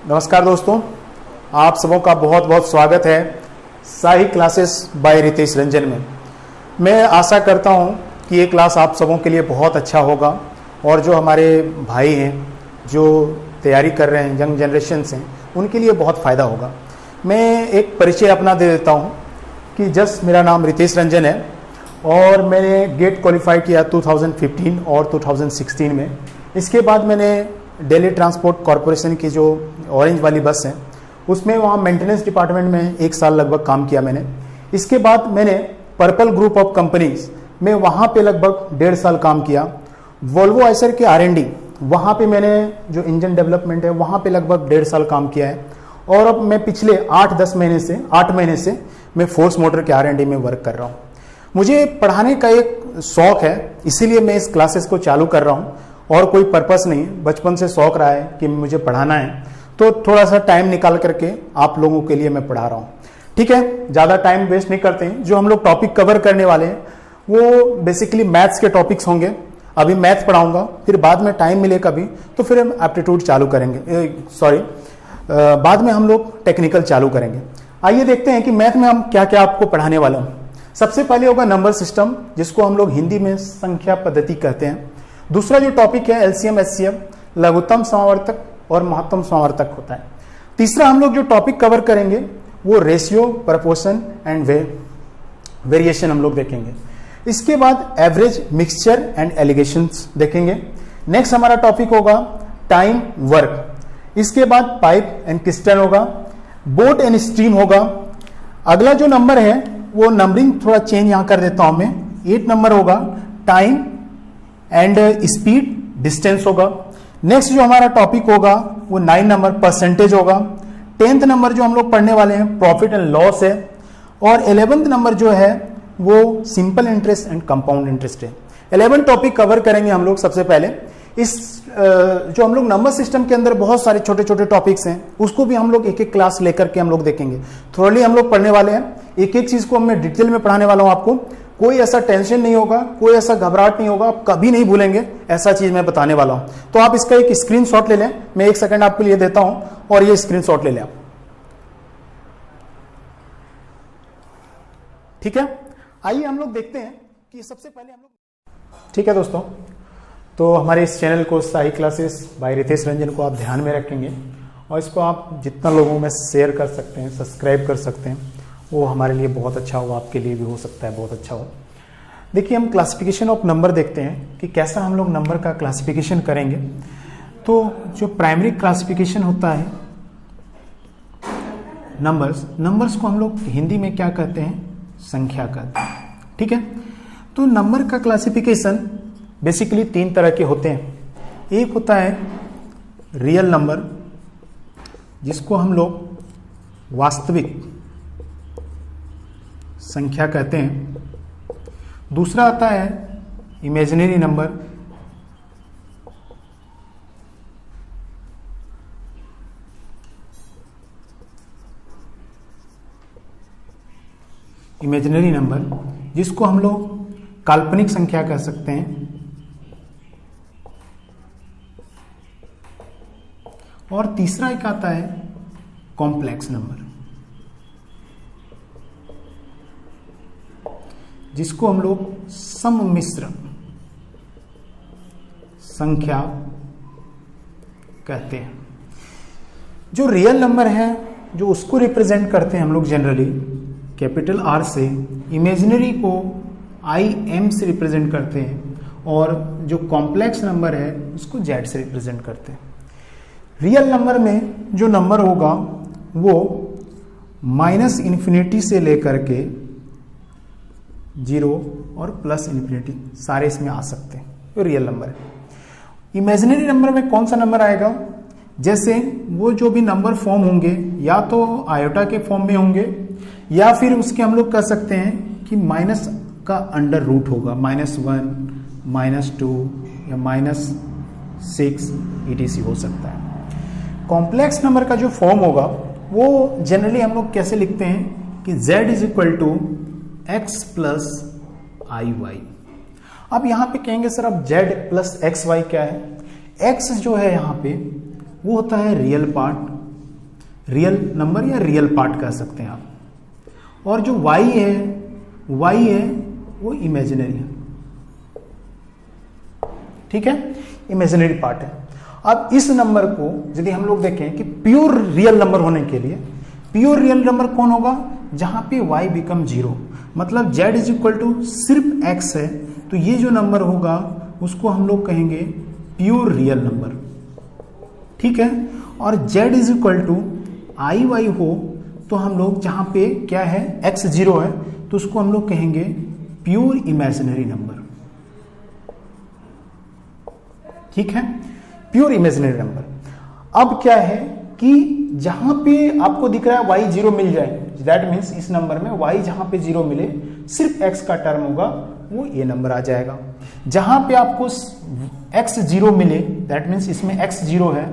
नमस्कार दोस्तों, आप सबों का बहुत बहुत स्वागत है साही क्लासेस बाय रितेश रंजन में। मैं आशा करता हूं कि ये क्लास आप सबों के लिए बहुत अच्छा होगा और जो हमारे भाई हैं जो तैयारी कर रहे हैं, यंग जनरेशन हैं, उनके लिए बहुत फ़ायदा होगा। मैं एक परिचय अपना दे देता हूं कि जस्ट मेरा नाम रितेश रंजन है और मैंने गेट क्वालिफाई किया 2015 और 2016 में। इसके बाद मैंने दिल्ली ट्रांसपोर्ट कॉरपोरेशन की जो ऑरेंज वाली बस है उसमें वहाँ मेंटेनेंस डिपार्टमेंट में 1 साल लगभग काम किया मैंने। इसके बाद मैंने पर्पल ग्रुप ऑफ कंपनीज में वहाँ पे लगभग 1.5 साल काम किया। वोल्वो आइसर के R&D वहाँ पे मैंने जो इंजन डेवलपमेंट है वहाँ पे लगभग 1.5 साल काम किया है। और अब मैं पिछले 8 महीने से मैं फोर्स मोटर के R&D में वर्क कर रहा हूँ। मुझे पढ़ाने का एक शौक है, इसीलिए मैं इस क्लासेस को चालू कर रहा हूँ और कोई पर्पस नहीं। बचपन से शौक रहा है कि मुझे पढ़ाना है, तो थोड़ा सा टाइम निकाल करके आप लोगों के लिए मैं पढ़ा रहा हूँ। ठीक है, ज़्यादा टाइम वेस्ट नहीं करते हैं। जो हम लोग टॉपिक कवर करने वाले हैं वो बेसिकली मैथ्स के टॉपिक्स होंगे। अभी मैथ पढ़ाऊंगा, फिर बाद में टाइम मिले कभी तो फिर हम एप्टीट्यूड चालू करेंगे, बाद में हम लोग टेक्निकल चालू करेंगे। आइए देखते हैं कि मैथ में हम क्या क्या आपको पढ़ाने वाला हूँ। सबसे पहले होगा नंबर सिस्टम, जिसको हम लोग हिंदी में संख्या पद्धति कहते हैं। दूसरा जो टॉपिक है LCM SCM, लघुत्तम समावर्तक और महत्तम समावर्तक होता है। तीसरा हम लोग जो टॉपिक कवर करेंगे वो रेशियो, प्रपोर्शन एंड वेरिएशन हम लोग देखेंगे। इसके बाद एवरेज, मिक्सचर एंड एलिगेशंस देखेंगे। नेक्स्ट हमारा टॉपिक होगा टाइम, वर्क। इसके बाद पाइप एंड क्रिस्टल होगा, बोट एंड स्ट्रीम होगा। अगला जो नंबर है वो नंबरिंग थोड़ा चेंज यहां कर देता हूं मैं। 8 नंबर होगा टाइम एंड स्पीड, डिस्टेंस होगा। नेक्स्ट जो हमारा टॉपिक होगा वो 9 नंबर परसेंटेज होगा। 10th नंबर जो हम लोग पढ़ने वाले हैं प्रॉफिट एंड लॉस है। और 11th नंबर जो है वो simple interest and compound interest है। 11 टॉपिक कवर करेंगे हम लोग। सबसे पहले इस जो हम लोग नंबर सिस्टम के अंदर बहुत सारे छोटे छोटे टॉपिक्स हैं, उसको भी हम लोग एक एक क्लास लेकर के हम लोग देखेंगे। थोड़ी हम लोग पढ़ने वाले हैं, एक एक चीज को मैं डिटेल में पढ़ाने वाला हूं आपको। कोई ऐसा टेंशन नहीं होगा, कोई ऐसा घबराहट नहीं होगा, आप कभी नहीं भूलेंगे ऐसा चीज मैं बताने वाला हूं। तो आप इसका एक स्क्रीनशॉट ले लें, मैं 1 सेकंड आपके लिए देता हूं और ये स्क्रीनशॉट ले लें आप। ठीक है, आइए हम लोग देखते हैं कि सबसे पहले हम लोग। ठीक है दोस्तों, तो हमारे इस चैनल को साही क्लासेस बाय रितेश रंजन को आप ध्यान में रखेंगे और इसको आप जितना लोगों में शेयर कर सकते हैं, सब्सक्राइब कर सकते हैं, वो हमारे लिए बहुत अच्छा हो, आपके लिए भी हो सकता है बहुत अच्छा हो। देखिए, हम क्लासिफिकेशन ऑफ नंबर देखते हैं कि कैसा हम लोग नंबर का क्लासिफिकेशन करेंगे। तो जो प्राइमरी क्लासिफिकेशन होता है नंबर्स को हम लोग हिंदी में क्या कहते हैं? संख्या कहते हैं। ठीक है, तो नंबर का क्लासिफिकेशन बेसिकली 3 तरह के होते हैं। एक होता है रियल नंबर, जिसको हम लोग वास्तविक संख्या कहते हैं। दूसरा आता है इमेजिनरी नंबर, जिसको हम लोग काल्पनिक संख्या कह सकते हैं। और तीसरा एक आता है कॉम्प्लेक्स नंबर, जिसको हम लोग सम्मिश्र संख्या कहते हैं। जो रियल नंबर है जो उसको रिप्रेजेंट करते हैं हम लोग जनरली कैपिटल R से, इमेजिनरी को IM से रिप्रेजेंट करते हैं और जो कॉम्प्लेक्स नंबर है उसको Z से रिप्रेजेंट करते हैं। रियल नंबर में जो नंबर होगा वो -∞ से लेकर के 0 और +∞ सारे इसमें आ सकते हैं, तो रियल नंबर है। इमेजिनरी नंबर में कौन सा नंबर आएगा? जैसे वो जो भी नंबर फॉर्म होंगे या तो आयोटा के फॉर्म में होंगे या फिर उसके हम लोग कह सकते हैं कि माइनस का अंडर रूट होगा, -1, -2 या -6 ETC हो सकता है। कॉम्प्लेक्स नंबर का जो फॉर्म होगा वो जनरली हम लोग कैसे लिखते हैं कि Z = x + IY। अब यहां पे कहेंगे सर अब Z + XY क्या है? X जो है यहां पे वो होता है रियल पार्ट रियल नंबर या रियल पार्ट कह सकते हैं आप। और जो y है वो इमेजिनरी है, ठीक है, इमेजिनरी पार्ट है। अब इस नंबर को यदि हम लोग देखें कि प्योर रियल नंबर होने के लिए, प्योर रियल नंबर कौन होगा, जहां पे y बिकम 0, मतलब z इज इक्वल टू सिर्फ x है, तो ये जो नंबर होगा उसको हम लोग कहेंगे प्योर रियल नंबर, ठीक है। और z is equal to i y हो तो हम लोग जहां पे क्या है x 0 है तो उसको हम लोग कहेंगे प्योर इमेजिनरी नंबर, ठीक है, प्योर इमेजिनरी नंबर। अब क्या है कि जहां पे आपको दिख रहा है y 0 मिल जाए, दैट मीन्स इस नंबर में y जहां पे 0 मिले, सिर्फ x का टर्म होगा, वो ये नंबर आ जाएगा। जहां पे आपको x 0 मिले, दैट मीन्स इसमें x 0 है,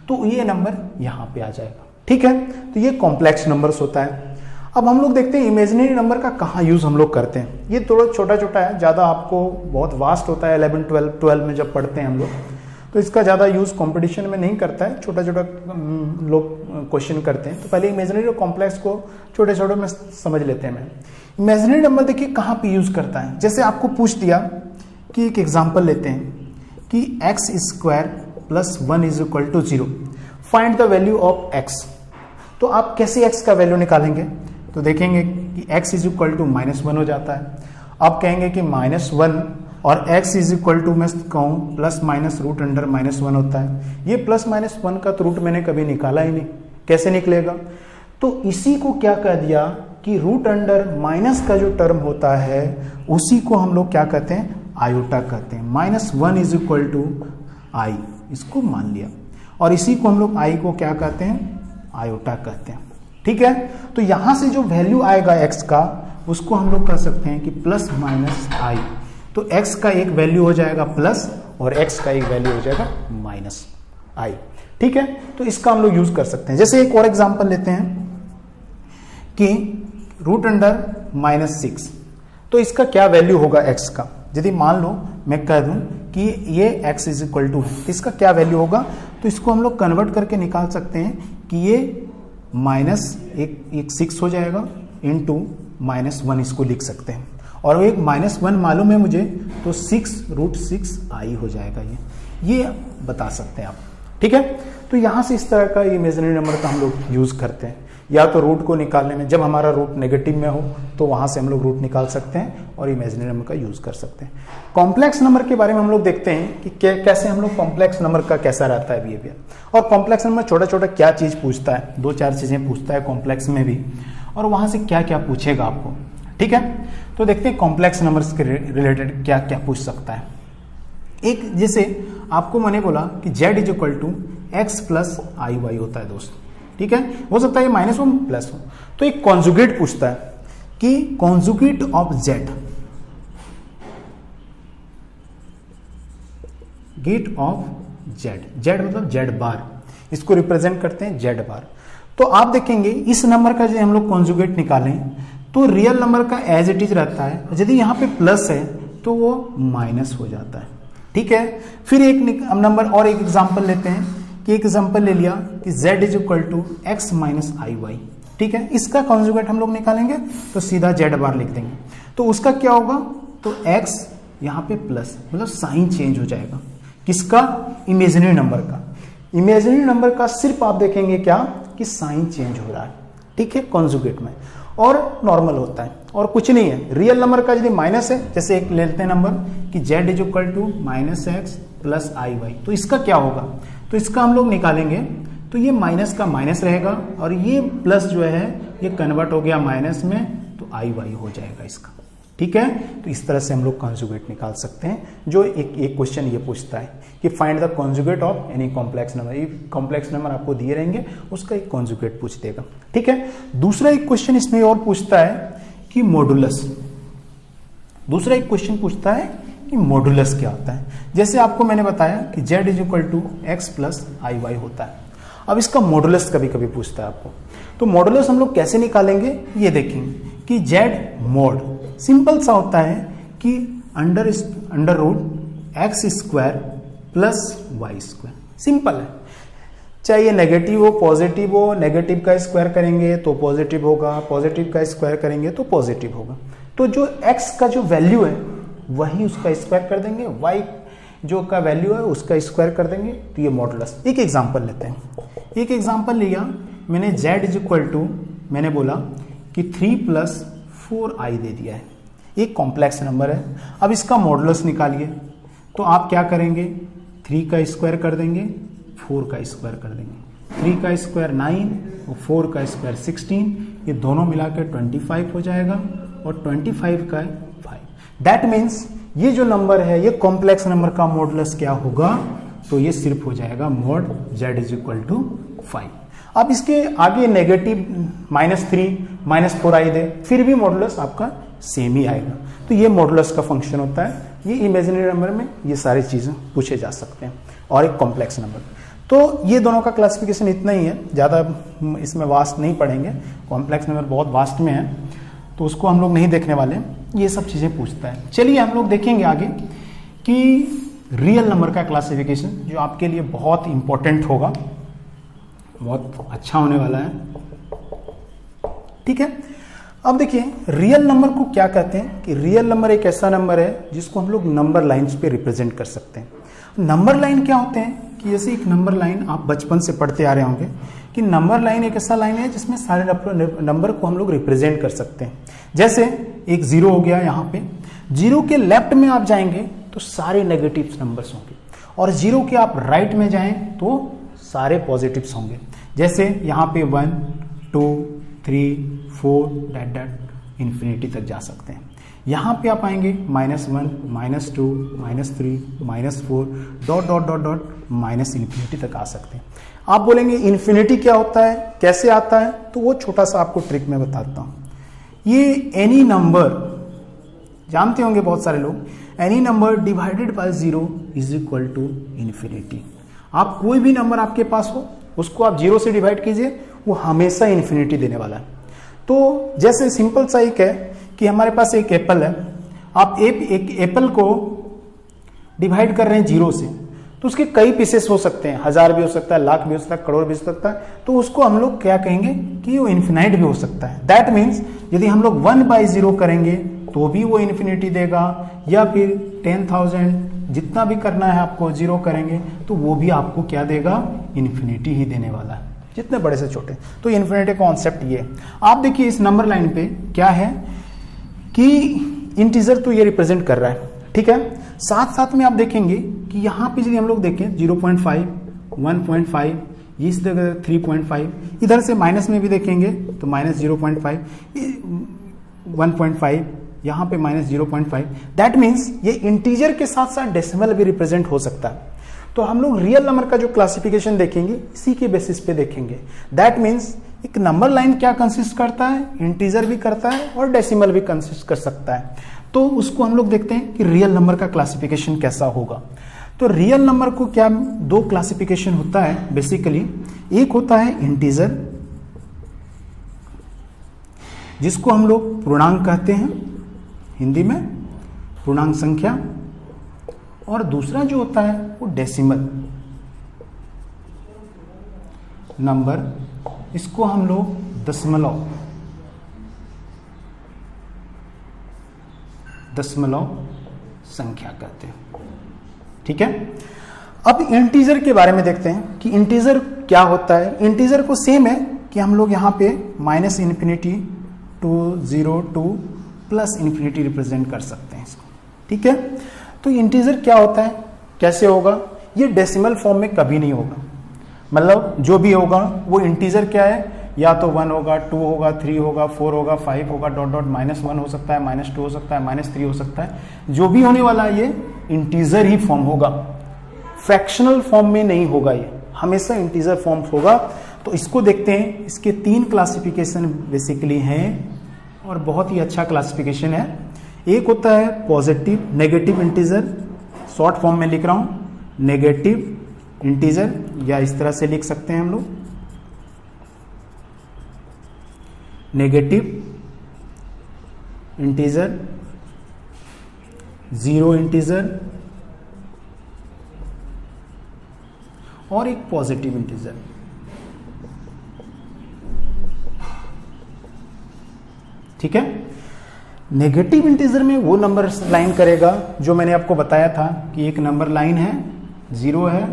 तो ये नंबर यहां पे आ जाएगा, ठीक है। तो ये कॉम्प्लेक्स नंबर्स होता है। अब हम लोग देखते हैं इमेजिनरी नंबर का कहाँ यूज हम लोग करते हैं। ये थोड़ा छोटा छोटा है, ज़्यादा आपको बहुत वास्ट होता है 11 12 में जब पढ़ते हैं हम लोग, तो इसका ज़्यादा यूज़ कंपटीशन में नहीं करता है, छोटा छोटा लोग क्वेश्चन करते हैं। तो पहले इमेजिनरी और कॉम्प्लेक्स को छोटे छोटे में समझ लेते हैं। मैं इमेजिनरी नंबर देखिए कहाँ पे यूज़ करता है। जैसे आपको पूछ दिया कि एक एग्जाम्पल लेते हैं कि x square plus 1 is equal to 0, find the value of x। तो आप कैसे x का वैल्यू निकालेंगे, तो देखेंगे कि x इज इक्वल टू -1 हो जाता है। आप कहेंगे कि -1 और x इज इक्वल टू मैं कहूँ प्लस माइनस रूट अंडर -1 होता है। ये प्लस -1 का तो रूट मैंने कभी निकाला ही नहीं, कैसे निकलेगा। तो इसी को क्या कह दिया कि रूट अंडर माइनस का जो टर्म होता है उसी को हम लोग क्या कहते हैं, आयोटा कहते हैं। -1 इज इक्वल टू आई, इसको मान लिया, और इसी को हम लोग आई को क्या कहते हैं, आयोटा कहते हैं, ठीक है। तो यहां से जो वैल्यू आएगा x का, उसको हम लोग कह सकते हैं कि प्लस माइनस आई। तो x का एक वैल्यू हो जाएगा प्लस और x का एक वैल्यू हो जाएगा माइनस आई, ठीक है। तो इसका हम लोग यूज कर सकते हैं। जैसे एक और एग्जांपल लेते हैं कि रूट अंडर -6, तो इसका क्या वैल्यू होगा x का। यदि मान लो मैं कह दूं कि ये x इज इक्वल टू है, तो इसका क्या वैल्यू होगा, तो इसको हम लोग कन्वर्ट करके निकाल सकते हैं कि ये माइनस एक 6 हो जाएगा इंटू -1, इसको लिख सकते हैं। और एक -1 मालूम है मुझे, तो 6√6 आई हो जाएगा, ये बता सकते हैं आप, ठीक है। तो यहाँ से इस तरह का इमेजिनरी नंबर का हम लोग यूज करते हैं। या तो रूट को निकालने में, जब हमारा रूट नेगेटिव में हो तो वहां से हम लोग रूट निकाल सकते हैं और इमेजिनरी नंबर का यूज कर सकते हैं। कॉम्प्लेक्स नंबर के बारे में हम लोग देखते हैं कि कैसे हम लोग कॉम्प्लेक्स नंबर का कैसा रहता है बिहेवियर। और कॉम्प्लेक्स नंबर छोटा छोटा क्या चीज पूछता है, 2-4 चीजें पूछता है कॉम्प्लेक्स में भी, और वहां से क्या क्या पूछेगा आपको, ठीक है। तो देखते हैं कॉम्प्लेक्स नंबर्स के रिलेटेड क्या क्या पूछ सकता है। एक जैसे आपको मैंने बोला कि z is equal to x plus i y होता है दोस्त, ठीक है। हो सकता है ये -1 प्लस हो, तो एक कॉन्जुगेट पूछता है कि कॉन्जुगेट ऑफ z, गेट ऑफ z मतलब z बार, इसको रिप्रेजेंट करते हैं z बार। तो आप देखेंगे इस नंबर का यदि हम लोग कॉन्जुगेट निकालें तो रियल नंबर का एज इट इज रहता है, यदि यहाँ पे प्लस है तो वो माइनस हो जाता है, ठीक है। फिर एक नंबर और एक एग्जांपल लेते हैं कि एक एग्जांपल ले लिया कि z is equal to x minus i y, ठीक है। इसका कॉन्जुगेट हम लोग निकालेंगे तो सीधा z बार लिख देंगे, तो उसका क्या होगा, तो x यहाँ पे प्लस, मतलब साइन चेंज हो जाएगा, किसका, इमेजिनरी नंबर का। इमेजिनरी नंबर का सिर्फ आप देखेंगे क्या कि साइन चेंज हो रहा है, ठीक है, कॉन्जुगेट में, और नॉर्मल होता है और कुछ नहीं है। रियल नंबर का यदि माइनस है, जैसे एक लेते हैं नंबर कि z is equal to -x plus i y, तो इसका क्या होगा, तो इसका हम लोग निकालेंगे तो ये माइनस का माइनस रहेगा और ये प्लस जो है ये कन्वर्ट हो गया माइनस में, तो आई वाई हो जाएगा इसका, ठीक है। तो इस तरह से हम लोग कॉन्जुगेट निकाल सकते हैं। जो एक क्वेश्चन ये पूछता है कि find the conjugate of any complex number, ये कॉम्प्लेक्स नंबर आपको दिए रहेंगे, उसका एक कॉन्जुगेट पूछ देगा, ठीक है। दूसरा एक क्वेश्चन इसमें और पूछता है कि मॉडुलस, दूसरा एक क्वेश्चन पूछता है कि मॉडुलस क्या होता है। जैसे आपको मैंने बताया कि z is equal to x plus i y होता है। अब इसका मॉडुलस कभी कभी पूछता है आपको, तो मॉडुलस हम लोग कैसे निकालेंगे, ये देखेंगे कि z मॉड सिंपल सा होता है कि under root x square plus y square, simple है। चाहे ये नेगेटिव हो पॉजिटिव हो, नेगेटिव का स्क्वायर करेंगे तो पॉजिटिव होगा, पॉजिटिव का स्क्वायर करेंगे तो पॉजिटिव होगा। तो जो x का जो वैल्यू है वही उसका स्क्वायर कर देंगे, y जो का वैल्यू है उसका स्क्वायर कर देंगे, तो ये मॉडुलस। एक एग्जांपल लेते हैं, एक एग्जांपल लिया मैंने, z इज इक्वल टू, मैंने बोला कि 3 + 4i दे दिया है, एक कॉम्प्लेक्स नंबर है। अब इसका मॉडुलस निकालिए, तो आप क्या करेंगे, 3 का स्क्वायर कर देंगे, 4 का स्क्वायर कर देंगे, 3 का स्क्वायर 9 और 4 का स्क्वायर 16, ये दोनों मिलाकर 25 हो जाएगा और 25 का 5। दैट मीन्स ये जो नंबर है, ये कॉम्प्लेक्स नंबर का मॉडुलस क्या होगा, तो ये सिर्फ हो जाएगा mod z is equal to 5। अब इसके आगे नेगेटिव -3 -4i दे, फिर भी मॉडुलस आपका सेम ही आएगा। तो ये मॉडुलस का फंक्शन होता है। ये इमेजिनरी नंबर में ये सारी चीजें पूछे जा सकते हैं, और एक कॉम्प्लेक्स नंबर। तो ये दोनों का क्लासिफिकेशन इतना ही है, ज़्यादा इसमें वास्ट नहीं पढ़ेंगे, कॉम्प्लेक्स नंबर बहुत वास्ट में है, तो उसको हम लोग नहीं देखने वाले, ये सब चीज़ें पूछता है। चलिए हम लोग देखेंगे आगे कि रियल नंबर का क्लासिफिकेशन, जो आपके लिए बहुत इंपॉर्टेंट होगा, बहुत अच्छा होने वाला है। ठीक है, अब देखिए रियल नंबर को क्या कहते हैं, कि रियल नंबर एक ऐसा नंबर है जिसको हम लोग नंबर लाइन्स पे रिप्रेजेंट कर सकते हैं। नंबर लाइन क्या होते हैं, कि जैसे एक नंबर लाइन आप बचपन से पढ़ते आ रहे होंगे कि नंबर लाइन एक ऐसा लाइन है जिसमें सारे नंबर को हम लोग रिप्रेजेंट कर सकते हैं। जैसे एक 0 हो गया, यहाँ पे 0 के लेफ्ट में आप जाएंगे तो सारे नेगेटिव नंबर्स होंगे, और 0 के आप राइट में जाएं तो सारे पॉजिटिव्स होंगे। जैसे यहाँ पे 1 2 3 4 डैट इन्फिनिटी तक जा सकते हैं। यहाँ पे आप आएंगे -1 -2 -3 -4 dot dot dot dot -infinity तक आ सकते हैं। आप बोलेंगे इन्फिनिटी क्या होता है, कैसे आता है, तो वो छोटा सा आपको ट्रिक में बताता हूँ। ये एनी नंबर जानते होंगे बहुत सारे लोग, any number divided by 0 is equal to infinity. आप कोई भी नंबर आपके पास हो, उसको आप 0 से डिवाइड कीजिए, वो हमेशा इन्फिनिटी देने वाला है। तो जैसे सिंपल सा एक है कि हमारे पास एक एप्पल है, आप एक एप्पल को डिवाइड कर रहे हैं 0 से, तो उसके कई पीसेस हो सकते हैं, 1000 भी हो सकता है, लाख भी हो सकता है, करोड़ भी हो सकता है, तो उसको हम लोग क्या कहेंगे कि वो इन्फिनाइट भी हो सकता है। दैट मीन्स यदि हम लोग 1/0 करेंगे तो भी वो इन्फिनिटी देगा, या फिर 10,000 जितना भी करना है आपको 0 करेंगे तो वो भी आपको क्या देगा, इन्फिनिटी ही देने वाला है, जितने बड़े से छोटे। तो इन्फिनिटी कॉन्सेप्ट ये। आप देखिए इस नंबर लाइन पे क्या है कि इंटीजर तो ये रिप्रेजेंट कर रहा है, ठीक है। साथ साथ में आप देखेंगे कि यहाँ पे यदि हम लोग देखें 0.5 1.5, इस जगह 3.5, इधर से माइनस में भी देखेंगे तो -0.5 1.5, यहाँ पे -0.5। दैट मीन्स ये इंटीजर के साथ साथ डेसिमल भी रिप्रेजेंट हो सकता है। तो हम लोग रियल नंबर का जो क्लासिफिकेशन देखेंगे इसी के बेसिस पे देखेंगे। दैट मीन्स एक नंबर लाइन क्या कंसिस्ट करता है, इंटीजर भी करता है और डेसिमल भी कंसिस्ट कर सकता है। तो उसको हम लोग देखते हैं कि रियल नंबर का क्लासिफिकेशन कैसा होगा। तो रियल नंबर को क्या 2 क्लासिफिकेशन होता है बेसिकली। एक होता है इंटीजर, जिसको हम लोग पूर्णांक कहते हैं हिंदी में, पूर्णांक संख्या, और दूसरा जो होता है वो डेसिमल नंबर, इसको हम लोग दशमलव संख्या कहते हैं, ठीक है। अब इंटीजर के बारे में देखते हैं कि इंटीजर क्या होता है। इंटीजर को सेम है कि हम लोग यहाँ पे -infinity to 0 to +infinity represent कर सकते हैं इसको, ठीक है। तो इंटीजर क्या होता है, कैसे होगा, ये डेसिमल फॉर्म में कभी नहीं होगा। मतलब जो भी होगा वो इंटीजर क्या है, या तो 1 होगा, 2 होगा, 3 होगा, 4 होगा, 5 होगा, डॉट डॉट -1 हो सकता है, -2 हो सकता है, -3 हो सकता है। जो भी होने वाला है ये इंटीजर ही फॉर्म होगा, फ्रैक्शनल फॉर्म में नहीं होगा, ये हमेशा इंटीजर फॉर्म होगा। तो इसको देखते हैं, इसके 3 क्लासिफिकेशन बेसिकली हैं और बहुत ही अच्छा क्लासिफिकेशन है। एक होता है positive negative integer, short form में लिख रहा हूं, नेगेटिव इंटीजर, या इस तरह से लिख सकते हैं हम लोग, नेगेटिव इंटीजर, 0 इंटीजर और एक पॉजिटिव इंटीजर। ठीक है, नेगेटिव इंटीजर में वो नंबर लाइन करेगा जो मैंने आपको बताया था कि एक नंबर लाइन है, 0 है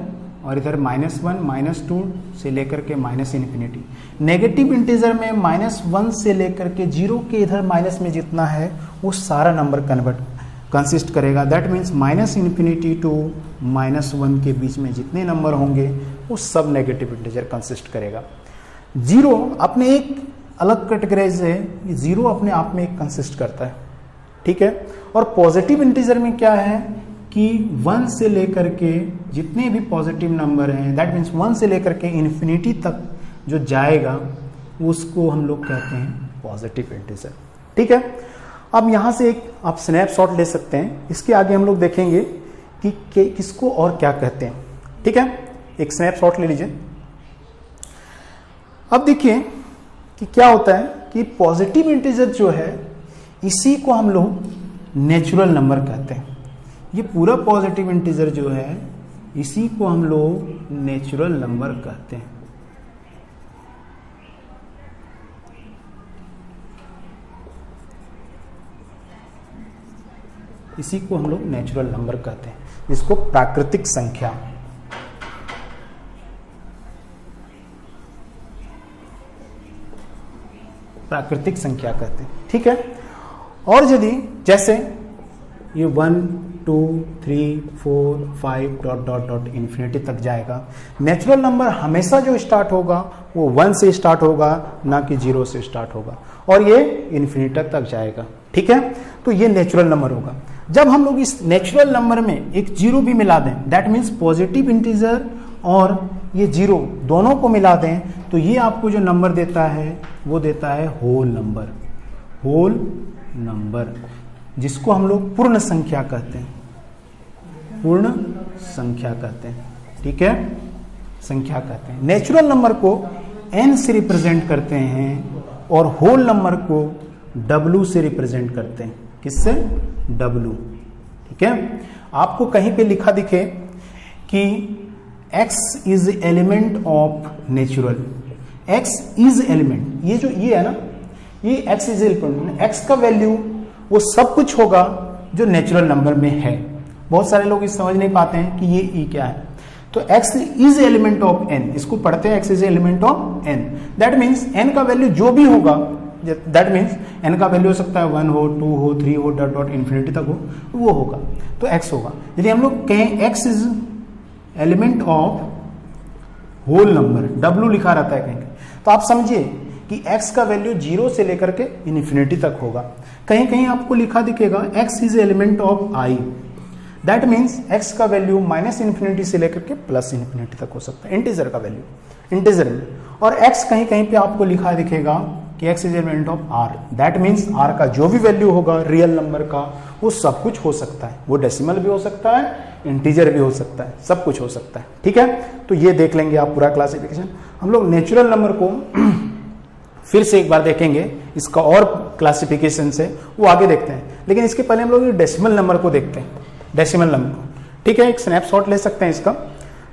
और इधर -1 -2 से लेकर के -इन्फिनिटी। नेगेटिव इंटीजर में -1 से लेकर के 0 के इधर माइनस में जितना है वो सारा नंबर कंसिस्ट करेगा। दैट मीन्स -इन्फिनिटी टू -1 के बीच में जितने नंबर होंगे वो सब नेगेटिव इंटीजर कंसिस्ट करेगा। 0 अपने एक अलग कैटेगराइज है, 0 अपने आप में एक कंसिस्ट करता है। ठीक है, और पॉजिटिव इंटीजर में क्या है कि 1 से लेकर के जितने भी पॉजिटिव नंबर हैं, दैट मीन्स 1 से लेकर के इन्फिनिटी तक जो जाएगा उसको हम लोग कहते हैं पॉजिटिव इंटीजर। ठीक है, अब यहां से एक आप स्नैपशॉट ले सकते हैं, इसके आगे हम लोग देखेंगे कि किसको और क्या कहते हैं। ठीक है, एक स्नैपशॉट ले लीजिए। अब देखिए कि क्या होता है कि पॉजिटिव इंटीजर जो है इसी को हम लोग नेचुरल नंबर कहते हैं। ये पूरा पॉजिटिव इंटीजर जो है इसी को हम लोग नेचुरल नंबर कहते हैं। इसी को हम लोग नेचुरल नंबर कहते हैं, जिसको प्राकृतिक संख्या, प्राकृतिक संख्या कहते हैं। ठीक है, और यदि जैसे ये 1 2 3 4 5 डॉट डॉट डॉट इन्फिनिटी तक जाएगा, नेचुरल नंबर हमेशा जो स्टार्ट होगा वो 1 से स्टार्ट होगा, ना कि 0 से स्टार्ट होगा, और ये इन्फिनिटी तक जाएगा। ठीक है, तो ये नेचुरल नंबर होगा। जब हम लोग इस नेचुरल नंबर में एक 0 भी मिला दें, दैट मीन्स पॉजिटिव इंटीजर और ये 0 दोनों को मिला दें, तो ये आपको जो नंबर देता है वो देता है होल नंबर। होल नंबर जिसको हम लोग पूर्ण संख्या कहते हैं, पूर्ण संख्या कहते हैं। ठीक है, संख्या कहते हैं। नेचुरल नंबर को n से रिप्रेजेंट करते हैं और होल नंबर को w से रिप्रेजेंट करते हैं। किससे? w। ठीक है, आपको कहीं पे लिखा दिखे कि x is element of natural, x is element, ये जो ये है ना, ये x इज एलिमेंट, x का वैल्यू वो सब कुछ होगा जो नेचुरल नंबर में है। बहुत सारे लोग इस समझ नहीं पाते हैं कि ये e क्या है। तो x is element of n, इसको पढ़ते हैं x is element of n। That means n का वैल्यू जो भी होगा, दैट मीन्स n का वैल्यू हो सकता है 1 हो, 2 हो, 3 हो, डॉट डॉट इन्फिनिटी तक हो, वो होगा, तो x होगा। यदि हम लोग कहें x is element of whole number, w लिखा रहता है कहीं, तो आप समझिए कि x का वैल्यू 0 से लेकर के इन्फिनिटी तक होगा। कहीं कहीं आपको लिखा दिखेगा x is element of i, that means x का वैल्यू -इन्फिनिटी से लेकर के +इन्फिनिटी तक हो सकता है, इंटीजर का वैल्यू, इंटीजर में। और x कहीं कहीं पे आपको लिखा दिखेगा कि x is element of r, that means r का जो भी वैल्यू होगा रियल नंबर का वो सब कुछ हो सकता है, वो डेसिमल भी हो सकता है, इंटीजर भी हो सकता है, सब कुछ हो सकता है। ठीक है, तो ये देख लेंगे आप पूरा क्लासिफिकेशन। हम लोग नेचुरल नंबर को फिर से एक बार देखेंगे, इसका और क्लासिफिकेशन से वो आगे देखते हैं, लेकिन इसके पहले हम लोग डेसिमल नंबर को देखते हैं, डेसिमल नंबर को। ठीक है, एक स्नैपशॉट ले सकते हैं इसका।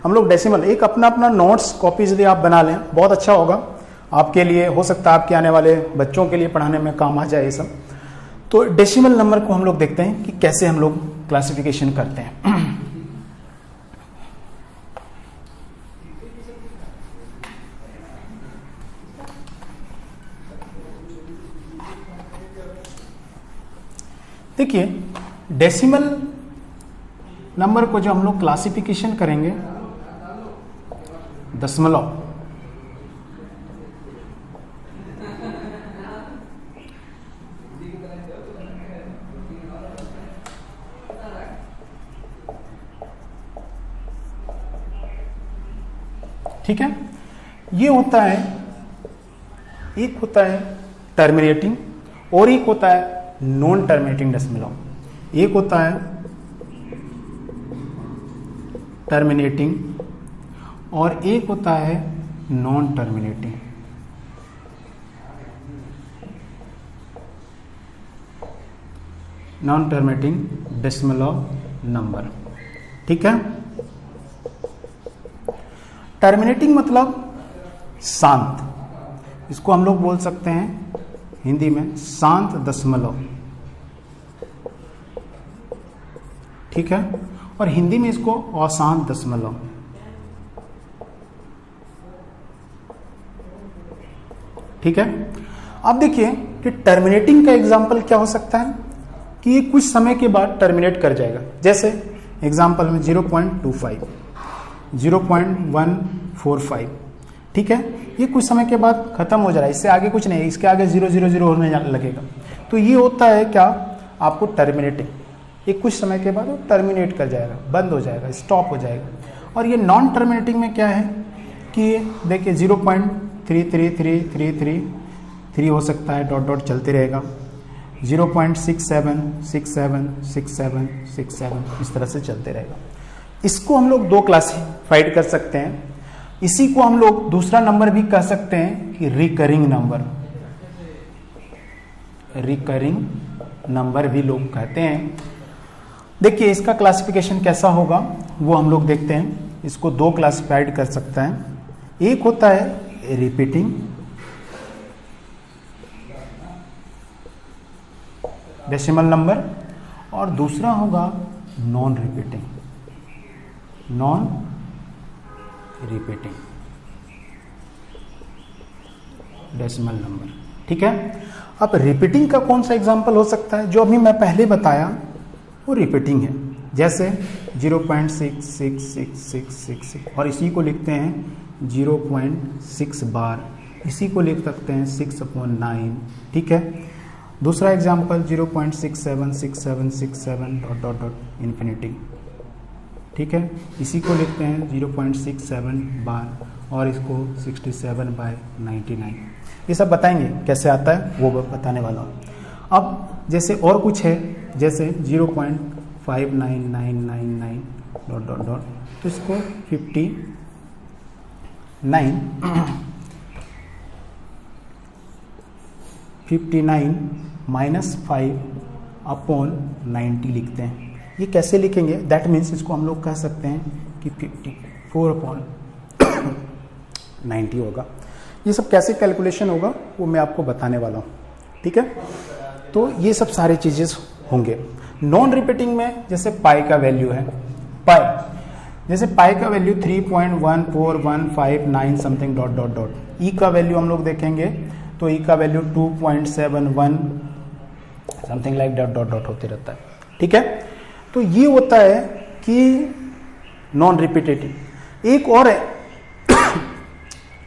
हम लोग डेसिमल, एक अपना अपना नोट्स कॉपीज यदि आप बना लें बहुत अच्छा होगा आपके लिए, हो सकता है आपके आने वाले बच्चों के लिए पढ़ाने में काम आ जाए ये सब। तो डेसिमल नंबर को हम लोग देखते हैं कि कैसे हम लोग क्लासिफिकेशन करते हैं। देखिए, डेसिमल नंबर को जो हम लोग क्लासिफिकेशन करेंगे, दशमलव, ठीक है, ये होता है, एक होता है टर्मिनेटिंग और एक होता है नॉन टर्मिनेटिंग डेसिमलव। एक होता है टर्मिनेटिंग और एक होता है non terminating. Non terminating decimal number. ठीक है, टर्मिनेटिंग मतलब शांत, इसको हम लोग बोल सकते हैं हिंदी में शांत दशमलव, ठीक है, और हिंदी में इसको अशांत दशमलव। ठीक है। अब देखिए कि टर्मिनेटिंग का एग्जाम्पल क्या हो सकता है कि ये कुछ समय के बाद टर्मिनेट कर जाएगा। जैसे एग्जाम्पल में 0.25, 0.145, ठीक है, ये कुछ समय के बाद खत्म हो जा रहा है, इससे आगे कुछ नहीं है, इसके आगे 000 होने लगेगा। तो ये होता है क्या, आपको टर्मिनेटिंग, ये कुछ समय के बाद वो टर्मिनेट कर जाएगा, बंद हो जाएगा, स्टॉप हो जाएगा। और ये नॉन टर्मिनेटिंग में क्या है कि देखिए 0.33333 हो सकता है, डॉट डॉट चलते रहेगा, 0.67676767 इस तरह से चलते रहेगा। इसको हम लोग दो क्लासिफाइड कर सकते हैं। इसी को हम लोग दूसरा नंबर भी कह सकते हैं कि रिकरिंग नंबर, रिकरिंग नंबर भी लोग कहते हैं। देखिए इसका क्लासिफिकेशन कैसा होगा वो हम लोग देखते हैं। इसको दो क्लासिफाइड कर सकते हैं, एक होता है रिपीटिंग डेसिमल नंबर और दूसरा होगा non repeating, non repeating decimal number. ठीक है। अब रिपीटिंग का कौन सा एग्जांपल हो सकता है, जो अभी मैं पहले बताया वो रिपीटिंग है, जैसे 0.66666 और इसी को लिखते हैं 0.6 बार, इसी को लिख सकते हैं 6/9। ठीक है। दूसरा example 0.676767 dot dot dot infinity, ठीक है, इसी को लिखते हैं 0.67 बार और इसको 67/99। ये सब बताएंगे कैसे आता है वो बताने वाला हूँ। अब जैसे और कुछ है, जैसे 0.59999 डॉट डॉट डॉट, तो इसको 59 -5/90 लिखते हैं। ये कैसे लिखेंगे, दैट मीन्स इसको हम लोग कह सकते हैं कि 54/90 होगा। ये सब कैसे कैलकुलेशन होगा वो मैं आपको बताने वाला हूँ। ठीक है। तो ये सब सारी चीज़ें होंगे। नॉन रिपीटिंग में जैसे पाई का वैल्यू है, पाई, जैसे पाई का value 3.14159 something dot dot dot. E का वैल्यू हम लोग देखेंगे तो ई का value 2.71 something like dot dot dot होते रहता है। ठीक है। तो ये होता है कि नॉन रिपीटेटिव। एक और है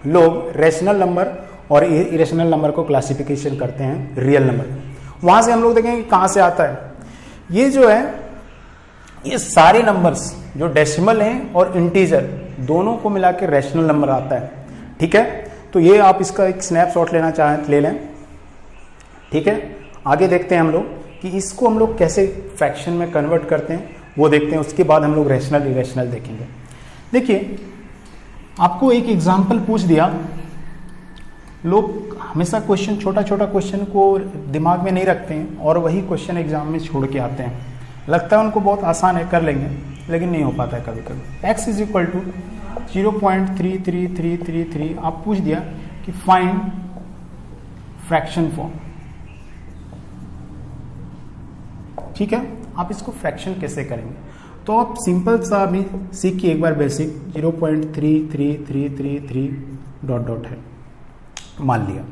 लोग रेशनल नंबर और इरेशनल नंबर को क्लासिफिकेशन करते हैं रियल नंबर। वहां से हम लोग देखेंगे कहां से आता है। ये जो है, ये सारे नंबर्स जो डेसिमल हैं और इंटीजर दोनों को मिला के रेशनल नंबर आता है। ठीक है। तो ये आप इसका एक स्नैपशॉट लेना चाहें ले लें। ठीक है। आगे देखते हैं हम लोग कि इसको हम लोग कैसे फ्रैक्शन में कन्वर्ट करते हैं वो देखते हैं। उसके बाद हम लोग रेशनल इरेशनल देखेंगे। देखिए आपको एक एग्जाम्पल पूछ दिया, लोग हमेशा क्वेश्चन, छोटा छोटा क्वेश्चन को दिमाग में नहीं रखते हैं और वही क्वेश्चन एग्जाम में छोड़ के आते हैं। लगता है उनको बहुत आसान है, कर लेंगे, लेकिन नहीं हो पाता है कभी कभी। x इज इक्वल टू 0.33333 आप पूछ दिया कि फाइंड फ्रैक्शन फॉर्म। ठीक है। आप इसको फ्रैक्शन कैसे करेंगे, तो आप सिंपल सा भी सीखिए एक बार बेसिक। 0.3333 डॉट डॉट है, मान लिया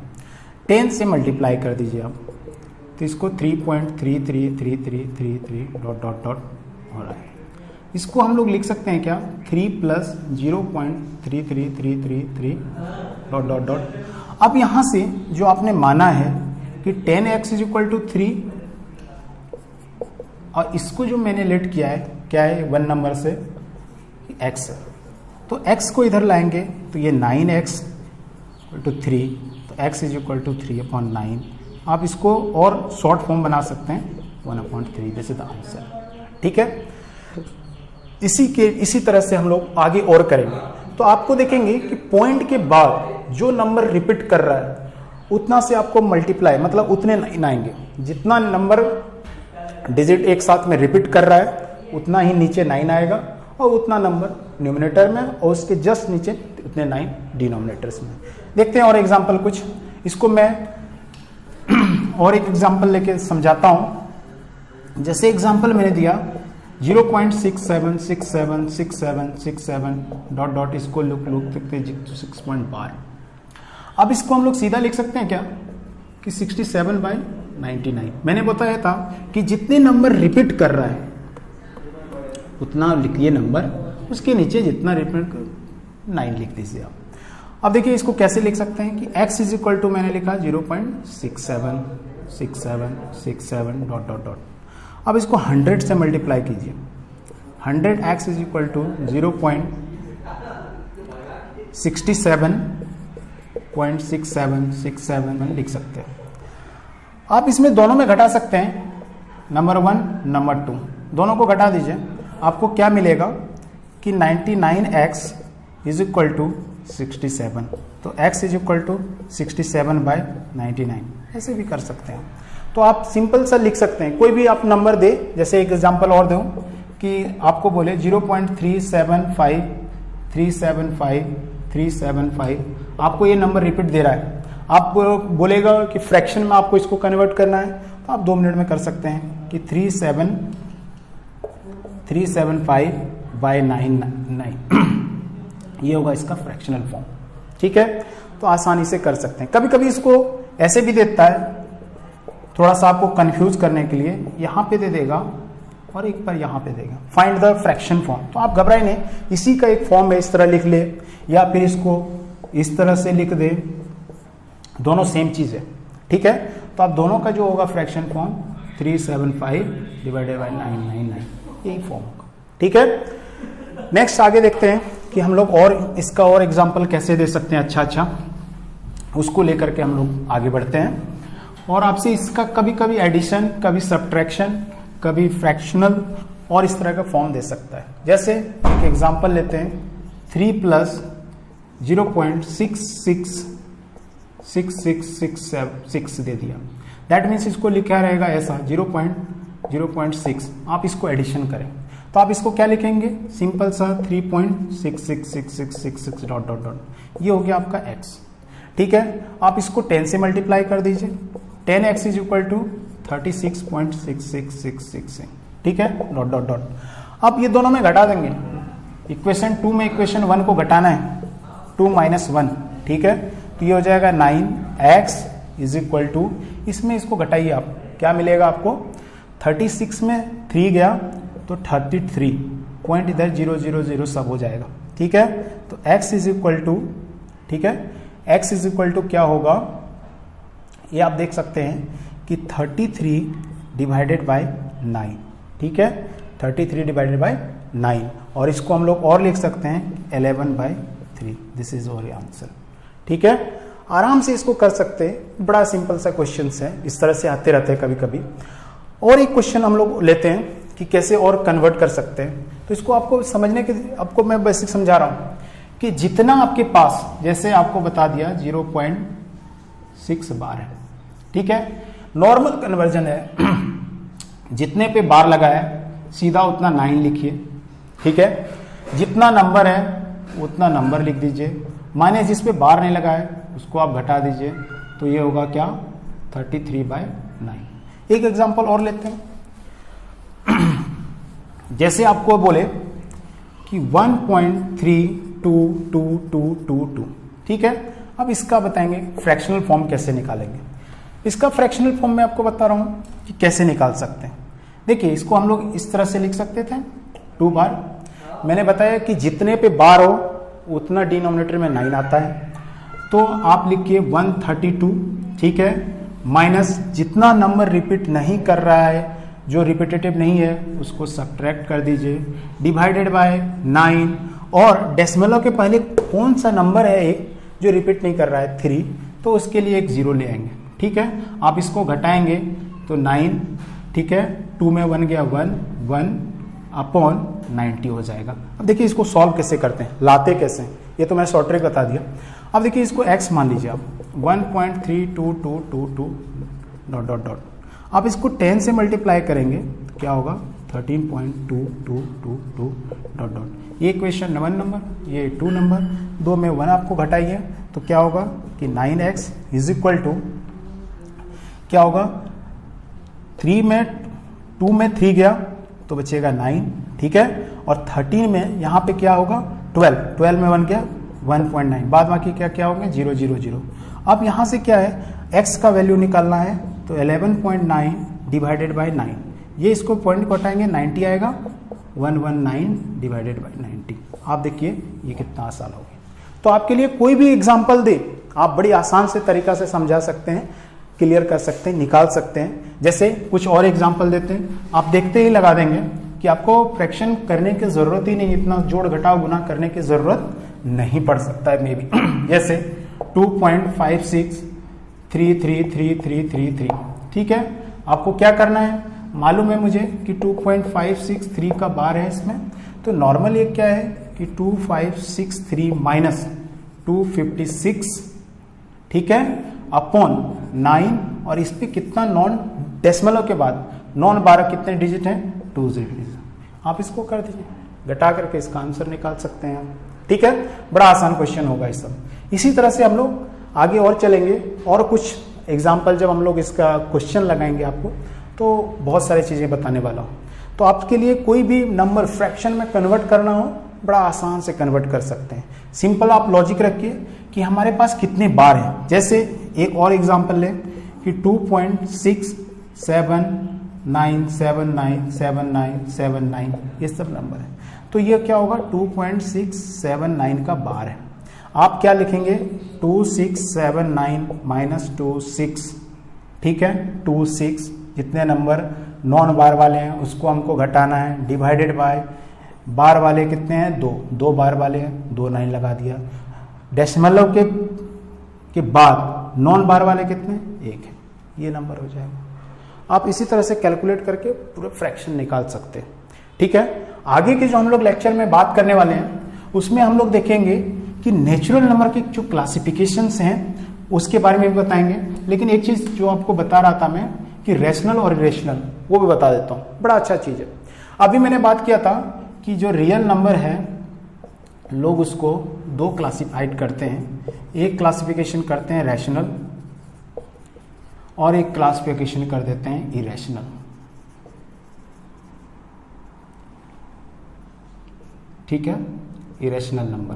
10 से मल्टीप्लाई कर दीजिए आप, तो इसको 3.333333 डॉट डॉट डॉट हो रहा है। इसको हम लोग लिख सकते हैं क्या, 3 + 0.33333 डॉट डॉट डॉट। अब यहाँ से जो आपने माना है कि 10x इज इक्वल टू 3 और इसको जो मैंने लेट किया है क्या है, 1 नंबर से x है, तो x को इधर लाएंगे तो ये 9x इक्वल टू 3, तो x इज इक्वल टू 3/9। आप इसको और शॉर्ट फॉर्म बना सकते हैं 1/3, दिस इज द आंसर। ठीक है। इसी तरह से हम लोग आगे और करेंगे। तो आपको देखेंगे कि पॉइंट के बाद जो नंबर रिपीट कर रहा है उतना से आपको मल्टीप्लाई, मतलब उतने 9 आएंगे। जितना नंबर डिजिट एक साथ में रिपीट कर रहा है उतना ही नीचे 9 आएगा और उतना नंबर न्यूमिनेटर में और उसके जस्ट नीचे उतने 9 डिनोमिनेटर्स में। देखते हैं और एग्जाम्पल कुछ, इसको मैं और एक एग्जाम्पल लेके समझाता हूं। जैसे एग्जाम्पल मैंने दिया 0.67676767 डॉट डॉट, इसको लिख सकते हैं 6.12। अब इसको हम लोग सीधा लिख सकते हैं क्या कि 67/99। मैंने बताया था कि जितने नंबर रिपीट कर रहा है उतना लिखिए नंबर, उसके नीचे जितना रिपीट 9 लिख दीजिए आप। अब देखिए इसको कैसे लिख सकते हैं कि x इज इक्वल टू मैंने लिखा 0.676767 डॉट डॉट डॉट। अब इसको 100 से मल्टीप्लाई कीजिए। 100x इज इक्वल टू 0.676767 लिख सकते हैं। आप इसमें दोनों में घटा सकते हैं, नंबर 1 नंबर 2 दोनों को घटा दीजिए। आपको क्या मिलेगा कि 99x इज इक्वल टू 67, तो x इज इक्वल टू 67/99 ऐसे भी कर सकते हैं। तो आप सिंपल सा लिख सकते हैं, कोई भी आप नंबर दे, जैसे एक एग्जांपल और दूं कि आपको बोले 0.375375 आपको ये नंबर रिपीट दे रहा है, आप बोलेगा कि फ्रैक्शन में आपको इसको कन्वर्ट करना है, तो आप 2 मिनट में कर सकते हैं कि 375/99 ये होगा इसका फ्रैक्शनल फॉर्म। ठीक है, तो आसानी से कर सकते हैं। कभी कभी इसको ऐसे भी देता है, थोड़ा सा आपको कंफ्यूज करने के लिए, यहां पे दे देगा और एक बार यहां पे देगा फाइंड द फ्रैक्शन फॉर्म। तो आप घबराए नहीं, इसी का एक फॉर्म है, इस तरह लिख ले या फिर इसको इस तरह से लिख दे, दोनों सेम चीज है। ठीक है, तो आप दोनों का जो होगा फ्रैक्शन फॉर्म 375/999 यही फॉर्म होगा। ठीक है, नेक्स्ट आगे देखते हैं कि हम लोग और इसका और एग्जांपल कैसे दे सकते हैं। अच्छा उसको लेकर के हम लोग आगे बढ़ते हैं और आपसे इसका कभी कभी एडिशन, कभी सब्ट्रैक्शन, कभी फ्रैक्शनल और इस तरह का फॉर्म दे सकता है। जैसे एक एग्जांपल लेते हैं 3 + 0.666666 दे दिया। दैट मीन्स इसको लिखा रहेगा ऐसा 0.06। आप इसको एडिशन करें तो आप इसको क्या लिखेंगे, सिंपल सा 3.666666 डॉट डॉट डॉट, ये हो गया आपका x। ठीक है, आप इसको 10 से मल्टीप्लाई कर दीजिए, 10x इज इक्वल टू 36.6666। ठीक है, डॉट डॉट डॉट। अब ये दोनों में घटा देंगे, इक्वेशन 2 में इक्वेशन 1 को घटाना है, 2 - 1। ठीक है, तो ये हो जाएगा 9x इज इक्वल टू, इसमें इसको घटाइए आप, क्या मिलेगा आपको, 36 में 3 गया तो 33 पॉइंट इधर 000 सब हो जाएगा। ठीक है, तो x इज इक्वल टू, ठीक है, x इज इक्वल टू क्या होगा, ये आप देख सकते हैं कि 33/9। ठीक है, 33/9 और इसको हम लोग और लिख सकते हैं 11/3। दिस इज और आंसर। ठीक है, आराम से इसको कर सकते हैं, बड़ा सिंपल सा क्वेश्चन है, इस तरह से आते रहते हैं कभी कभी। और एक क्वेश्चन हम लोग लेते हैं कि कैसे और कन्वर्ट कर सकते हैं। तो इसको आपको समझने के, आपको मैं बेसिक समझा रहा हूं कि जितना आपके पास, जैसे आपको बता दिया 0.6 बार है। ठीक है, नॉर्मल कन्वर्जन है, जितने पे बार लगा है सीधा उतना 9 लिखिए। ठीक है, जितना नंबर है उतना नंबर लिख दीजिए, माने जिस पे बार नहीं लगा है उसको आप घटा दीजिए, तो ये होगा क्या, 33/9। एक एग्जांपल और लेते हैं, जैसे आपको बोले कि 1.322222। ठीक है, अब इसका बताएंगे फ्रैक्शनल फॉर्म कैसे निकालेंगे। इसका फ्रैक्शनल फॉर्म मैं आपको बता रहा हूं कि कैसे निकाल सकते हैं। देखिए, इसको हम लोग इस तरह से लिख सकते थे, 2 बार। मैंने बताया कि जितने पे बार हो उतना डिनोमिनेटर में 9 आता है, तो आप लिखिए 132। ठीक है, माइनस जितना नंबर रिपीट नहीं कर रहा है, जो रिपीटेटिव नहीं है, उसको सब्ट्रैक्ट कर दीजिए, डिवाइडेड बाय 9। और डेसिमलों के पहले कौन सा नंबर है एक जो रिपीट नहीं कर रहा है, 3, तो उसके लिए एक 0 ले आएंगे। ठीक है, आप इसको घटाएंगे तो 9। ठीक है, 2 में 1 गया 1/90 हो जाएगा। अब देखिए इसको सॉल्व कैसे करते हैं, लाते कैसे हैं, ये तो मैंने शॉर्ट ट्रिक बता दिया। अब देखिए इसको x मान लीजिए आप, 1.3222 डॉट डॉट डॉट। आप इसको 10 से मल्टीप्लाई करेंगे तो क्या होगा, 13.2222 डॉट डॉट। ये इक्वेशन 1 नंबर, ये 2 नंबर, 2 में 1 आपको घटाइए तो क्या होगा कि 9x इज इक्वल टू क्या होगा 3 में 2 में 3 गया तो बचेगा 9, ठीक है। और 13 में यहाँ पे क्या होगा 12 में 1 गया 1.9, बाद बाकी क्या क्या होंगे 0 0 0। अब यहाँ से क्या है x का वैल्यू निकालना है तो 11.9 डिवाइडेड बाई 9, ये इसको पॉइंट को हटाएंगे 90 आएगा, 119 डिवाइडेड बाई 90। आप देखिए ये कितना आसान हो गया। तो आपके लिए कोई भी एग्जाम्पल दे आप बड़ी आसान से तरीका से समझा सकते हैं, क्लियर कर सकते हैं, निकाल सकते हैं। जैसे कुछ और एग्जाम्पल देते हैं, आप देखते ही लगा देंगे कि आपको फ्रैक्शन करने की जरूरत ही नहीं, इतना जोड़ घटाव गुना करने की जरूरत नहीं पड़ सकता है मे बी। जैसे 2.56333333, ठीक है। आपको क्या करना है मालूम है मुझे कि 2.563 का बार है इसमें, तो नॉर्मल ये क्या है कि 2563 माइनस 256, ठीक है, अपॉन 9, और इस पे कितना नॉन डेसिमलों के बाद नॉन 12 कितने डिजिट हैं 2 डिजिट। आप इसको कर दीजिए, घटा करके इसका आंसर निकाल सकते हैं, ठीक है। बड़ा आसान क्वेश्चन होगा इस सब। इसी तरह से हम लोग आगे और चलेंगे और कुछ एग्जाम्पल जब हम लोग इसका क्वेश्चन लगाएंगे आपको तो बहुत सारी चीजें बताने वाला हूं। तो आपके लिए कोई भी नंबर फ्रैक्शन में कन्वर्ट करना हो बड़ा आसान से कन्वर्ट कर सकते हैं। सिंपल आप लॉजिक रखिए कि हमारे पास कितने बार हैं। जैसे एक और एग्जाम्पल लें कि 2.679797979 ये सब नंबर है, तो ये क्या होगा 2.679 का बार है। आप क्या लिखेंगे 2679 माइनस 26, ठीक है, 26 जितने नंबर नॉन बार वाले हैं उसको हमको घटाना है, डिवाइडेड बाय बार वाले कितने हैं 2 बार वाले हैं 2 9 लगा दिया, डेसिमल के बाद नॉन बार वाले कितने 1 है, ये नंबर हो जाएगा। आप इसी तरह से कैलकुलेट करके पूरे फ्रैक्शन निकाल सकते हैं, ठीक है। आगे के जो हम लोग लेक्चर में बात करने वाले हैं उसमें हम लोग देखेंगे कि नेचुरल नंबर के जो क्लासिफिकेशंस हैं उसके बारे में भी बताएंगे। लेकिन एक चीज जो आपको बता रहा था मैं कि रैशनल और इरेशनल, वो भी बता देता हूं, बड़ा अच्छा चीज है। अभी मैंने बात किया था कि जो रियल नंबर है लोग उसको 2 क्लासिफाइड करते हैं, एक क्लासिफिकेशन करते हैं रैशनल और एक क्लासिफिकेशन कर देते हैं इरेशनल। ठीक है, इरेशनल नंबर।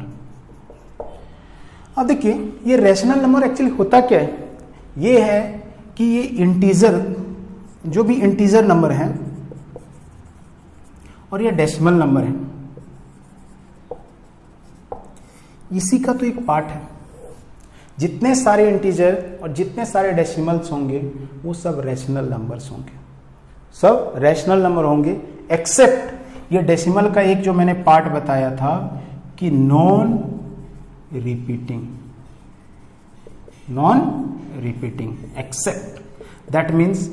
अब देखिए ये रैशनल नंबर एक्चुअली होता क्या है, ये है कि ये इंटीजर, जो भी इंटीजर नंबर है और ये डेसिमल नंबर है, इसी का तो एक पार्ट है। जितने सारे इंटीजर और जितने सारे डेसिमल्स होंगे वो सब रैशनल नंबर्स होंगे, सब रैशनल नंबर होंगे, एक्सेप्ट ये डेसिमल का एक जो मैंने पार्ट बताया था कि non repeating, except that means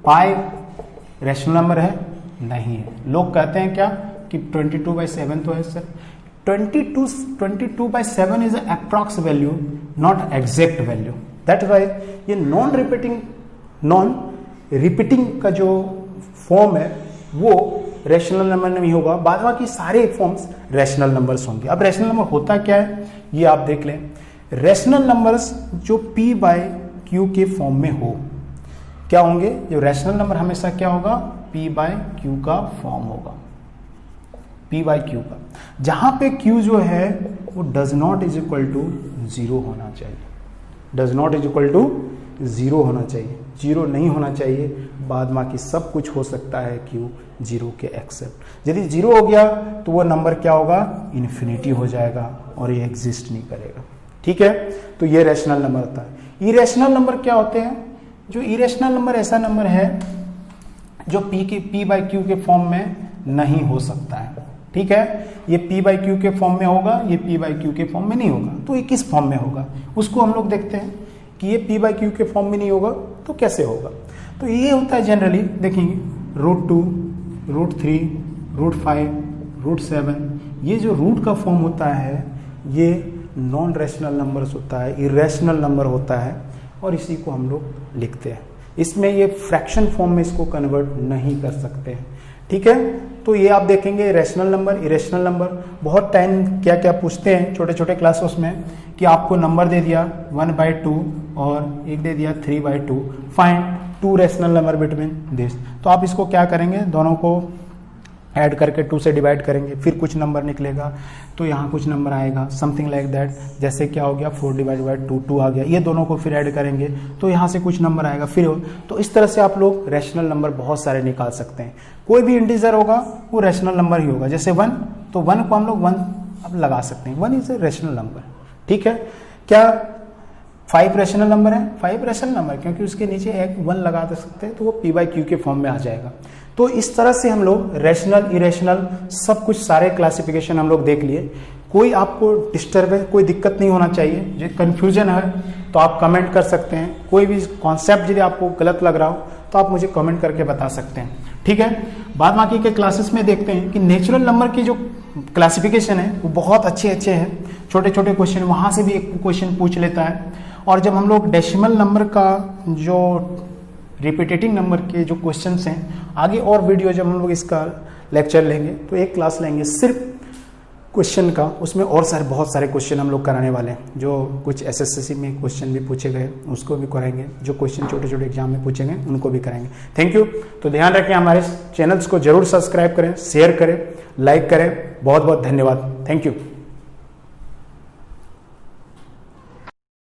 pi rational number है नहीं है। लोग कहते हैं क्या कि 22/7 तो है sir, 22/7 is approx value, not exact value. That is why ये नॉन रिपीटिंग का जो फॉर्म है वो रैशनल नंबर नहीं होगा, बाद बाकी सारे फॉर्म्स रैशनल नंबर्स होंगे। अब रैशनल नंबर होता क्या है ये आप देख लें। रैशनल नंबर्स जो p/q के फॉर्म में हो, क्या होंगे, जो रैशनल नंबर हमेशा क्या होगा p/q का फॉर्म होगा, p/q का, जहां पे q जो है वो does not is equal to 0 होना चाहिए, does not is equal to 0 होना चाहिए, 0 नहीं होना चाहिए, बाद बाकी सब कुछ हो सकता है q 0 के एक्सेप्ट। यदि 0 हो गया तो वो नंबर क्या होगा, इन्फिनिटी हो जाएगा और ये एग्जिस्ट नहीं करेगा। ठीक है, तो ये रैशनल नंबर होता है। इरेशनल नंबर क्या होते हैं, जो इरेशनल नंबर ऐसा नंबर है जो p/q के फॉर्म में नहीं हो सकता है। ठीक है, ये p/q के फॉर्म में होगा, ये p/q के फॉर्म में नहीं होगा, तो ये किस फॉर्म में होगा उसको हम लोग देखते हैं कि ये p/q के फॉर्म में नहीं होगा तो कैसे होगा। तो ये होता है जनरली देखेंगे √2, √3, √5, √7, ये जो रूट का फॉर्म होता है ये नॉन रैशनल नंबर्स होता है, इरेशनल नंबर होता है, और इसी को हम लोग लिखते हैं। इसमें ये फ्रैक्शन फॉर्म में इसको कन्वर्ट नहीं कर सकते हैं। ठीक है। तो ये आप देखेंगे रैशनल नंबर, इरेशनल नंबर, बहुत टाइम क्या क्या पूछते हैं छोटे छोटे क्लासेस में कि आपको नंबर दे दिया 1/2 और एक दे दिया 3/2, find 2 rational number between this. तो आप इसको क्या करेंगे, दोनों को ऐड करके 2 से डिवाइड करेंगे, फिर कुछ नंबर निकलेगा तो यहाँ कुछ नंबर आएगा, समथिंग लाइक दैट। जैसे क्या हो गया 4/2 2 आ गया, ये दोनों को फिर ऐड करेंगे तो यहाँ से कुछ नंबर आएगा फिर। तो इस तरह से आप लोग रैशनल नंबर बहुत सारे निकाल सकते हैं। कोई भी इंटीजर होगा वो रैशनल नंबर ही होगा। जैसे 1, तो 1 को हम लोग 1 अब लगा सकते हैं, 1 इज ए रैशनल नंबर। ठीक है। क्या 5 रैशनल नंबर है? 5 रैशनल नंबर, क्योंकि उसके नीचे एक 1 लगा दे सकते हैं तो वो p/q के फॉर्म में आ जाएगा। तो इस तरह से हम लोग रैशनल, इरेशनल सब कुछ सारे क्लासिफिकेशन हम लोग देख लिए। कोई आपको डिस्टर्बेंस, कोई दिक्कत नहीं होना चाहिए। जो कन्फ्यूजन है तो आप कमेंट कर सकते हैं। कोई भी कॉन्सेप्ट यदि आपको गलत लग रहा हो तो आप मुझे कमेंट करके बता सकते हैं। ठीक है। बाद बाकी के क्लासेस में देखते हैं कि नेचुरल नंबर की जो क्लासिफिकेशन है वो बहुत अच्छे अच्छे हैं। छोटे छोटे क्वेश्चन वहाँ से भी एक क्वेश्चन पूछ लेता है। और जब हम लोग डेसिमल नंबर का जो रिपीटेटिंग नंबर के जो क्वेश्चंस हैं, आगे और वीडियो जब हम लोग इसका लेक्चर लेंगे तो एक क्लास लेंगे सिर्फ क्वेश्चन का, उसमें और सारे बहुत सारे क्वेश्चन हम लोग कराने वाले हैं। जो कुछ एसएससी में क्वेश्चन भी पूछे गए उसको भी कराएंगे, जो क्वेश्चन छोटे छोटे एग्जाम में पूछे गए उनको भी कराएंगे। Thank you. तो ध्यान रखें, हमारे चैनल्स को जरूर सब्सक्राइब करें, शेयर करें, लाइक करें। बहुत बहुत धन्यवाद। Thank you.